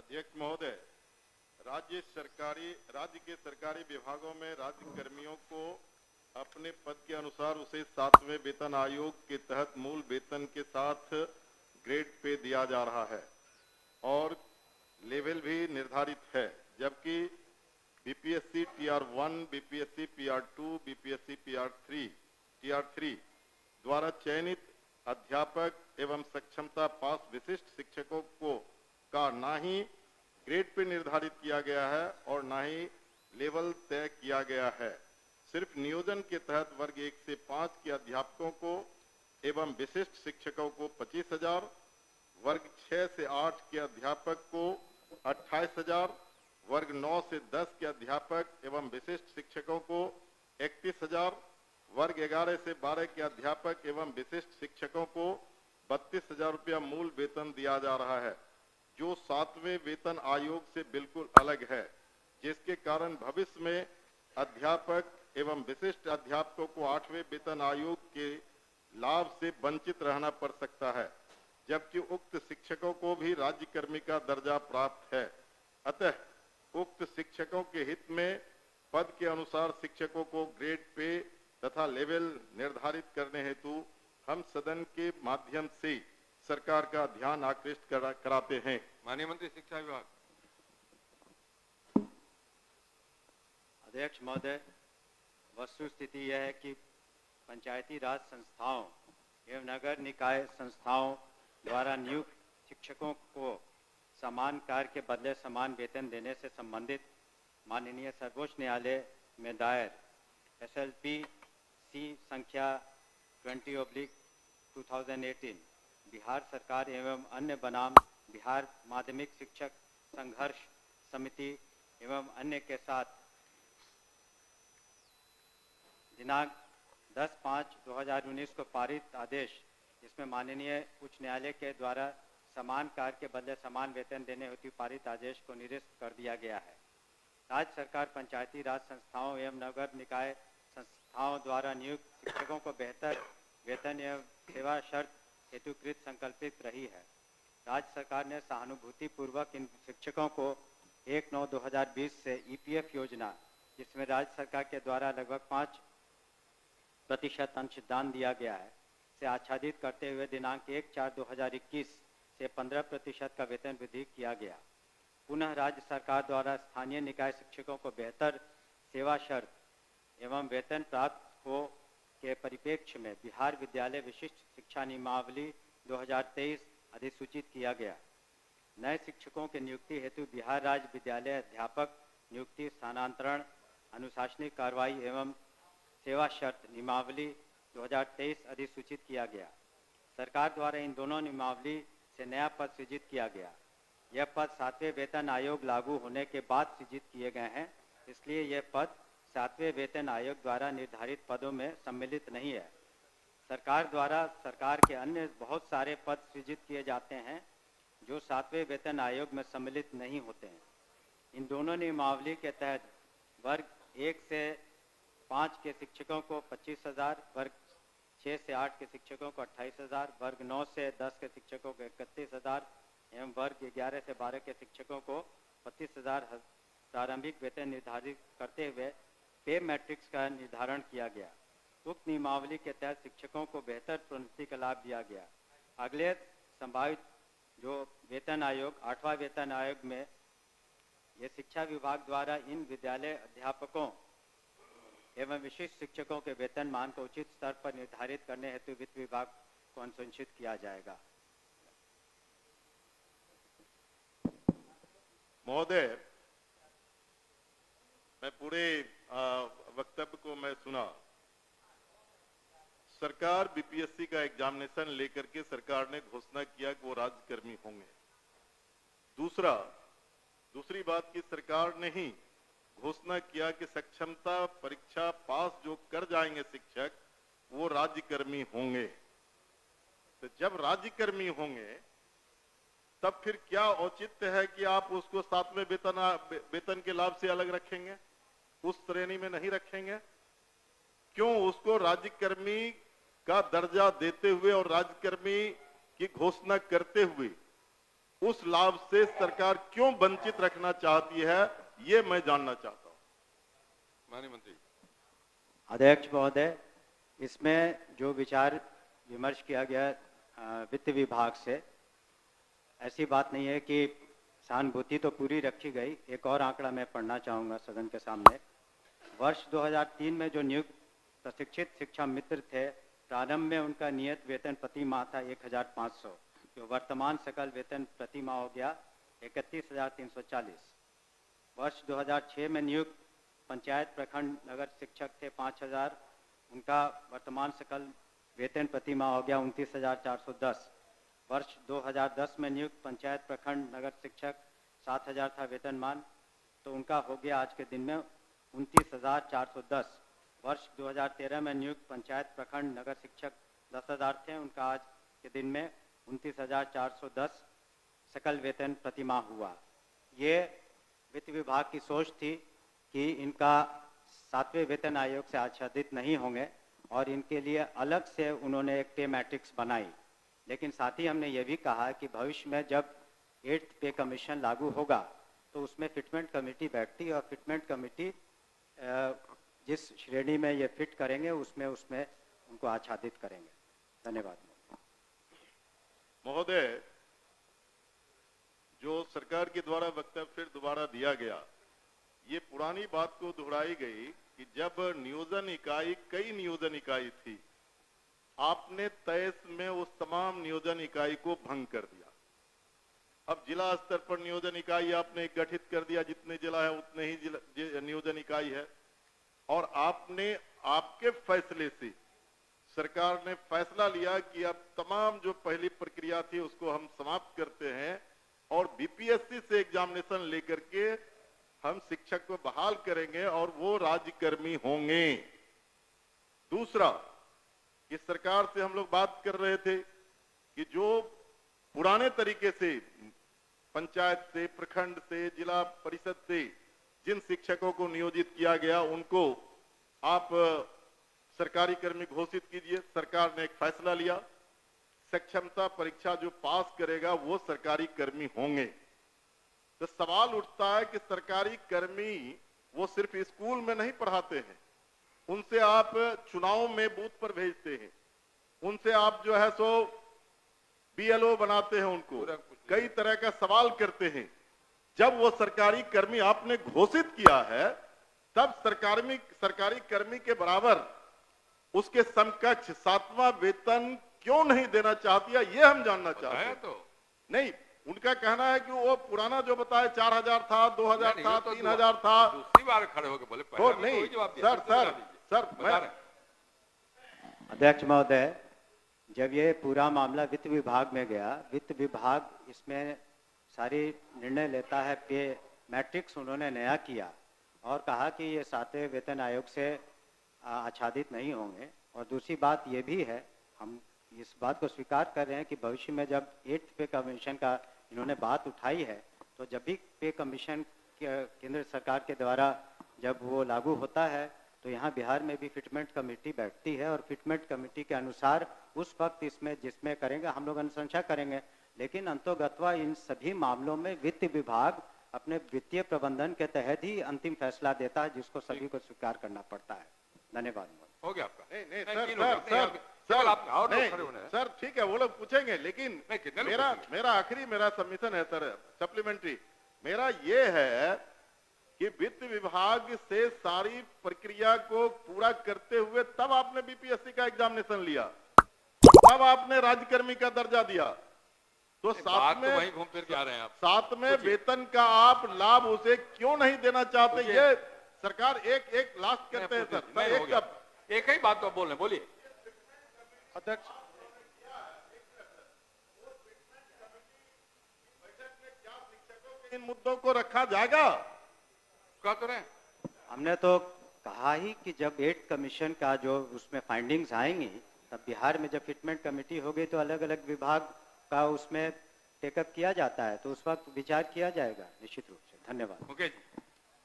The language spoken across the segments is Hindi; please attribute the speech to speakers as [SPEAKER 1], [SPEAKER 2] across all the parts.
[SPEAKER 1] अध्यक्ष महोदय, राज्य के सरकारी विभागों में राज्य कर्मियों को अपने पद के अनुसार उसे 7वें वेतन आयोग के तहत मूल वेतन के साथ ग्रेड पे दिया जा रहा है और लेवल भी निर्धारित है, जबकि बीपीएससी टीआर1, बीपीएससी पीआर2, बीपीएससी टीआर3 द्वारा चयनित अध्यापक एवं सक्षमता पास विशिष्ट शिक्षकों को का ना ही ग्रेड पे निर्धारित किया गया है और ना ही लेवल तय किया गया है। सिर्फ नियोजन के तहत वर्ग 1 से 5 के अध्यापकों को एवं विशिष्ट शिक्षकों को 25,000, वर्ग 6 से 8 के अध्यापक को 28,000, वर्ग 9 से 10 के अध्यापक एवं विशिष्ट शिक्षकों को 31,000, वर्ग 11 से 12 के अध्यापक एवं विशिष्ट शिक्षकों को 32,000 रुपया मूल वेतन दिया जा रहा है, जो 7वें वेतन आयोग से बिल्कुल अलग है, जिसके कारण भविष्य में अध्यापक एवं विशिष्ट अध्यापकों को 8वें वेतन आयोग के लाभ से वंचित रहना पड़ सकता है, जबकि उक्त शिक्षकों को भी राज्य कर्मी का दर्जा प्राप्त है। अतः उक्त शिक्षकों के हित में पद के अनुसार शिक्षकों को ग्रेड पे तथा लेवल निर्धारित करने हेतु हम सदन के माध्यम से सरकार का ध्यान आकृष्ट कराते हैं।
[SPEAKER 2] माननीय मंत्री शिक्षा विभाग।
[SPEAKER 3] अध्यक्ष महोदय, वस्तुस्थिति यह है कि पंचायती राज संस्थाओं एवं नगर निकाय संस्थाओं द्वारा नियुक्त शिक्षकों को समान कार्य के बदले समान वेतन देने से संबंधित माननीय सर्वोच्च न्यायालय में दायर SLP C संख्या 20/2018 बिहार सरकार एवं अन्य बनाम बिहार माध्यमिक शिक्षक संघर्ष समिति एवं अन्य के साथ दिनांक 10/5/2019 को पारित आदेश, जिसमें माननीय उच्च न्यायालय के द्वारा समान कार्य के बदले समान वेतन देने हेतु पारित आदेश को निरस्त कर दिया गया है। राज्य सरकार पंचायती राज संस्थाओं एवं नगर निकाय संस्थाओं द्वारा नियुक्त शिक्षकों को बेहतर वेतन एवं सेवा शर्त हेतुकृत संकल्पित रही है। राज्य सरकार ने सहानुभूतिपूर्वक इन शिक्षकों को 1/9/2020 से EPF योजना, जिसमें राज्य सरकार के द्वारा लगभग 5% अंशदान दिया गया है, से आच्छादित करते हुए दिनांक 1/4/2021 से 15% का वेतन वृद्धि किया गया। पुनः राज्य सरकार द्वारा स्थानीय निकाय शिक्षकों को बेहतर सेवा शर्त एवं वेतन प्राप्त हो के परिप्रेक्ष्य में बिहार विद्यालय विशिष्ट शिक्षा नियमावली 2023 अधिसूचित किया गया। नए शिक्षकों के नियुक्ति हेतु बिहार राज्य विद्यालय अध्यापक नियुक्ति, स्थानांतरण, अनुशासनिक कार्रवाई एवं सेवा शर्त नियमावली 2023 अधिसूचित किया गया। सरकार द्वारा इन दोनों नियमावली से नया पद सृजित किया गया। यह पद 7वें वेतन आयोग लागू होने के बाद सृजित किए गए हैं, इसलिए यह पद 7वें वेतन आयोग द्वारा निर्धारित पदों में सम्मिलित नहीं है। सरकार द्वारा सरकार के अन्य बहुत सारे पद सृजित किए जाते हैं जो 7वें वेतन आयोग में सम्मिलित नहीं होते हैं। इन दोनों नियमावली के तहत वर्ग 1 से 5 के शिक्षकों को 25,000, वर्ग 6 से 8 के शिक्षकों को 28,000, वर्ग 9 से 10 के शिक्षकों को 31,000 एवं वर्ग 11 से 12 के शिक्षकों को 25,000 प्रारंभिक वेतन निर्धारित करते हुए पे मैट्रिक्स का निर्धारण किया गया। उक्त नियमावली के तहत शिक्षकों को बेहतर प्रोन्नति का लाभ दिया गया। अगले संभावित जो वेतन आयोग 8वां वेतन आयोग में ये शिक्षा विभाग द्वारा इन विद्यालय अध्यापकों एवं विशिष्ट शिक्षकों के वेतन मान को उचित स्तर पर निर्धारित करने हेतु वित्त विभाग को अनुशंसित किया जाएगा।
[SPEAKER 1] महोदय, मैं पूरे वक्तव्य को मैं सुना। सरकार बीपीएससी का एग्जामिनेशन लेकर के सरकार ने घोषणा किया कि वो राज्यकर्मी होंगे। दूसरी बात की सरकार ने ही घोषणा किया कि सक्षमता परीक्षा पास जो कर जाएंगे शिक्षक वो राज्यकर्मी होंगे। तो जब राज्यकर्मी होंगे तब फिर क्या औचित्य है कि आप उसको 7वें वेतन के लाभ से अलग रखेंगे, उस श्रेणी में नहीं रखेंगे? क्यों उसको राज्यकर्मी का दर्जा देते हुए और राज्यकर्मी की घोषणा करते हुए उस लाभ से सरकार क्यों वंचित रखना चाहती है, ये मैं जानना चाहता हूं।
[SPEAKER 2] माननीय मंत्री।
[SPEAKER 3] अध्यक्ष महोदय, इसमें जो विचार विमर्श किया गया वित्त विभाग से, ऐसी बात नहीं है कि सहानुभूति तो पूरी रखी गई। एक और आंकड़ा मैं पढ़ना चाहूँगा सदन के सामने। वर्ष 2003 में जो नियुक्त प्रशिक्षित शिक्षा मित्र थे, प्रारंभ में उनका नियत वेतन प्रति माह था 1500, जो वर्तमान सकल वेतन प्रति माह हो गया 31,340। वर्ष 2006 में नियुक्त पंचायत प्रखंड नगर शिक्षक थे 5000, उनका वर्तमान सकल वेतन प्रति माह हो गया 29,410। वर्ष 2010 में नियुक्त पंचायत प्रखंड नगर शिक्षक 7000 था वेतनमान, तो उनका हो गया आज के दिन में 29,410। वर्ष 2013 में नियुक्त पंचायत प्रखंड नगर शिक्षक 10,000 थे, उनका आज के दिन में 29,410 सकल वेतन प्रति माह हुआ। ये वित्त विभाग की सोच थी कि इनका 7वें वेतन आयोग से आच्छादित नहीं होंगे और इनके लिए अलग से उन्होंने एक पे मैट्रिक्स बनाई। लेकिन साथ ही हमने ये भी कहा कि भविष्य में जब 8th पे कमीशन लागू होगा तो उसमें फिटमेंट कमेटी बैठती है और फिटमेंट कमेटी जिस श्रेणी में ये फिट करेंगे उसमें उनको आच्छादित करेंगे। धन्यवाद
[SPEAKER 1] महोदय। जो सरकार के द्वारा वक्तव्य फिर दोबारा दिया गया, ये पुरानी बात को दोहराई गई कि जब नियोजन इकाई, कई नियोजन इकाई थी, आपने 23 में उस तमाम नियोजन इकाई को भंग कर दिया। अब जिला स्तर पर नियोजन इकाई आपने गठित कर दिया, जितने जिला है उतने ही नियोजन इकाई है। और आपने, आपके फैसले से सरकार ने फैसला लिया कि अब तमाम जो पहली प्रक्रिया थी उसको हम समाप्त करते हैं और बीपीएससी से एग्जामिनेशन लेकर के हम शिक्षक को बहाल करेंगे और वो राज्यकर्मी होंगे। दूसरा, इस सरकार से हम लोग बात कर रहे थे कि जो पुराने तरीके से पंचायत से, प्रखंड से, जिला परिषद से जिन शिक्षकों को नियोजित किया गया उनको आप सरकारी कर्मी घोषित कीजिए। सरकार ने एक फैसला लिया, सक्षमता परीक्षा जो पास करेगा वो सरकारी कर्मी होंगे। तो सवाल उठता है कि सरकारी कर्मी वो सिर्फ स्कूल में नहीं पढ़ाते हैं, उनसे आप चुनाव में बूथ पर भेजते हैं, उनसे आप जो है सो बीएलओ बनाते हैं, उनको कई तरह का सवाल करते हैं। जब वो सरकारी कर्मी आपने घोषित किया है तब सरकारी कर्मी के बराबर उसके समकक्ष 7वां वेतन क्यों नहीं देना चाहती है, ये हम जानना चाहते हैं।
[SPEAKER 2] तो
[SPEAKER 1] नहीं, उनका कहना है कि वो पुराना जो बताया 4000 था, 2000 था, 3000 था।
[SPEAKER 2] दूसरी बार खड़े होकर बोले
[SPEAKER 1] तो नहीं सर मैं
[SPEAKER 3] अध्यक्ष महोदय, जब ये पूरा मामला वित्त विभाग में गया, वित्त विभाग इसमें सारी निर्णय लेता है। पे मैट्रिक्स उन्होंने नया किया और कहा कि ये 7वें वेतन आयोग से आच्छादित नहीं होंगे। और दूसरी बात ये भी है, हम इस बात को स्वीकार कर रहे हैं कि भविष्य में जब 8th पे कमीशन का इन्होंने बात उठाई है, तो जब भी पे कमीशन केंद्र सरकार के द्वारा जब वो लागू होता है तो यहाँ बिहार में भी फिटमेंट कमेटी बैठती है और फिटमेंट कमेटी के अनुसार उस वक्त जिसमें करेंगे हम लोग अनुशंसा करेंगे। लेकिन अंतोगत्वा इन सभी मामलों में वित्त विभाग अपने वित्तीय प्रबंधन के तहत ही अंतिम फैसला देता है, जिसको सभी को स्वीकार करना पड़ता है। धन्यवाद।
[SPEAKER 2] हो गया आपका।
[SPEAKER 1] नहीं सर ठीक है, वो लोग पूछेंगे, लेकिन मेरा सबमिशन है सर, सप्लीमेंट्री मेरा ये है कि वित्त विभाग से सारी प्रक्रिया को पूरा करते हुए तब आपने बीपीएससी का एग्जामिनेशन लिया, तब आपने राज्यकर्मी का दर्जा दिया। तो साथ में
[SPEAKER 2] वहीं घूम फिर के आ रहे हैं आप।
[SPEAKER 1] साथ में वेतन का आप लाभ उसे क्यों नहीं देना चाहते, ये सरकार एक लास्ट करते हैं सर।
[SPEAKER 2] एक ही बात तो बोल रहे, बोलिए
[SPEAKER 4] अध्यक्ष।
[SPEAKER 1] इन मुद्दों को रखा जाएगा,
[SPEAKER 2] कह तो रहे।
[SPEAKER 3] हमने तो कहा ही कि जब 8th कमीशन का जो उसमें फाइंडिंग्स आएंगी, तब बिहार में जब फिटमेंट कमेटी होगी तो अलग अलग विभाग का उसमें टेकअप किया जाता है, तो उस वक्त विचार किया जाएगा निश्चित रूप से। धन्यवाद।
[SPEAKER 2] ओके।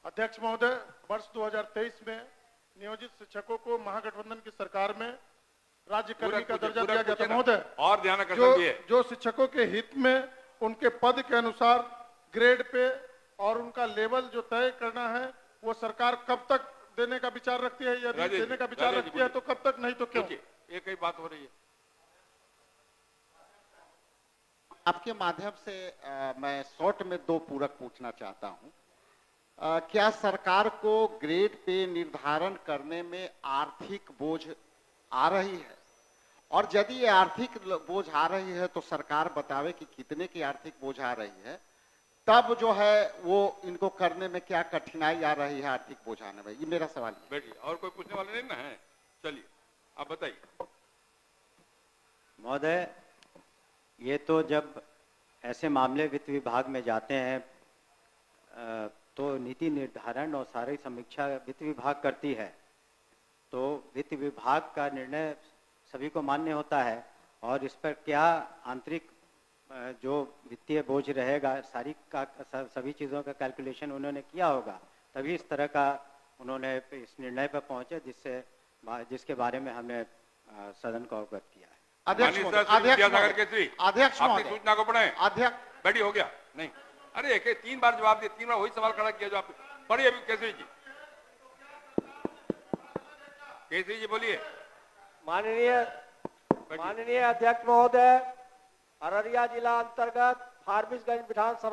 [SPEAKER 4] अध्यक्ष महोदय, वर्ष 2023 में नियोजित शिक्षकों को महागठबंधन की सरकार में राज्य कर्मी का दर्जा दिया गया था महोदय।
[SPEAKER 2] और ध्यान आकर्षण
[SPEAKER 4] जो शिक्षकों के हित में उनके पद के अनुसार ग्रेड पे और उनका लेवल जो तय करना है वो सरकार कब तक देने का विचार रखती है, यदि
[SPEAKER 2] राजेश जी,
[SPEAKER 4] देने का विचार
[SPEAKER 2] राजेश जी,
[SPEAKER 4] रखती है तो कब तक, नहीं तो क्यों?
[SPEAKER 2] पूछिए, एक ही बात हो रही है।
[SPEAKER 5] आपके माध्यम से मैं शॉर्ट में 2 पूरक पूछना चाहता हूं। क्या सरकार को ग्रेड पे निर्धारण करने में आर्थिक बोझ आ रही है, और यदि ये आर्थिक बोझ आ रही है तो सरकार बतावे कि कितने की आर्थिक बोझ आ रही है, तब जो है वो इनको करने में क्या कठिनाई आ रही है आर्थिक बोझ आने में। ये मेरा सवाल है।
[SPEAKER 2] बैठिए, और कोई पूछने वाले नहीं ना है? चलिए आप बताइए।
[SPEAKER 3] महोदय, ये तो जब ऐसे मामले वित्त विभाग में जाते हैं तो नीति निर्धारण और सारी समीक्षा वित्त विभाग करती है, तो वित्त विभाग का निर्णय सभी को मान्य होता है, और इस पर क्या आंतरिक जो वित्तीय बोझ रहेगा सभी चीज़ों का कैलकुलेशन उन्होंने किया होगा, तभी इस तरह का उन्होंने इस निर्णय पर पहुंचे जिसके बारे में हमने सदन को अवगत किया है।
[SPEAKER 5] अध्यक्ष
[SPEAKER 2] माननीय
[SPEAKER 5] महोदय,
[SPEAKER 2] सर,
[SPEAKER 5] अध्यक्ष
[SPEAKER 2] विद्यासागर
[SPEAKER 5] महोदय,
[SPEAKER 2] केसरी,
[SPEAKER 5] अध्यक्ष
[SPEAKER 2] आपकी
[SPEAKER 5] महोदय,
[SPEAKER 2] सूचना को पढ़े।
[SPEAKER 5] अध्यक्ष,
[SPEAKER 2] बैठी, हो गया? नहीं, अरे एक 3 बार जवाब दिया, 3 बार वही सवाल खड़ा किया जो आप पढ़िए। अभी केसरी जी, केसरी जी बोलिए।
[SPEAKER 6] माननीय अध्यक्ष महोदय, अररिया जिला अंतर्गत फारबिसगंज विधानसभा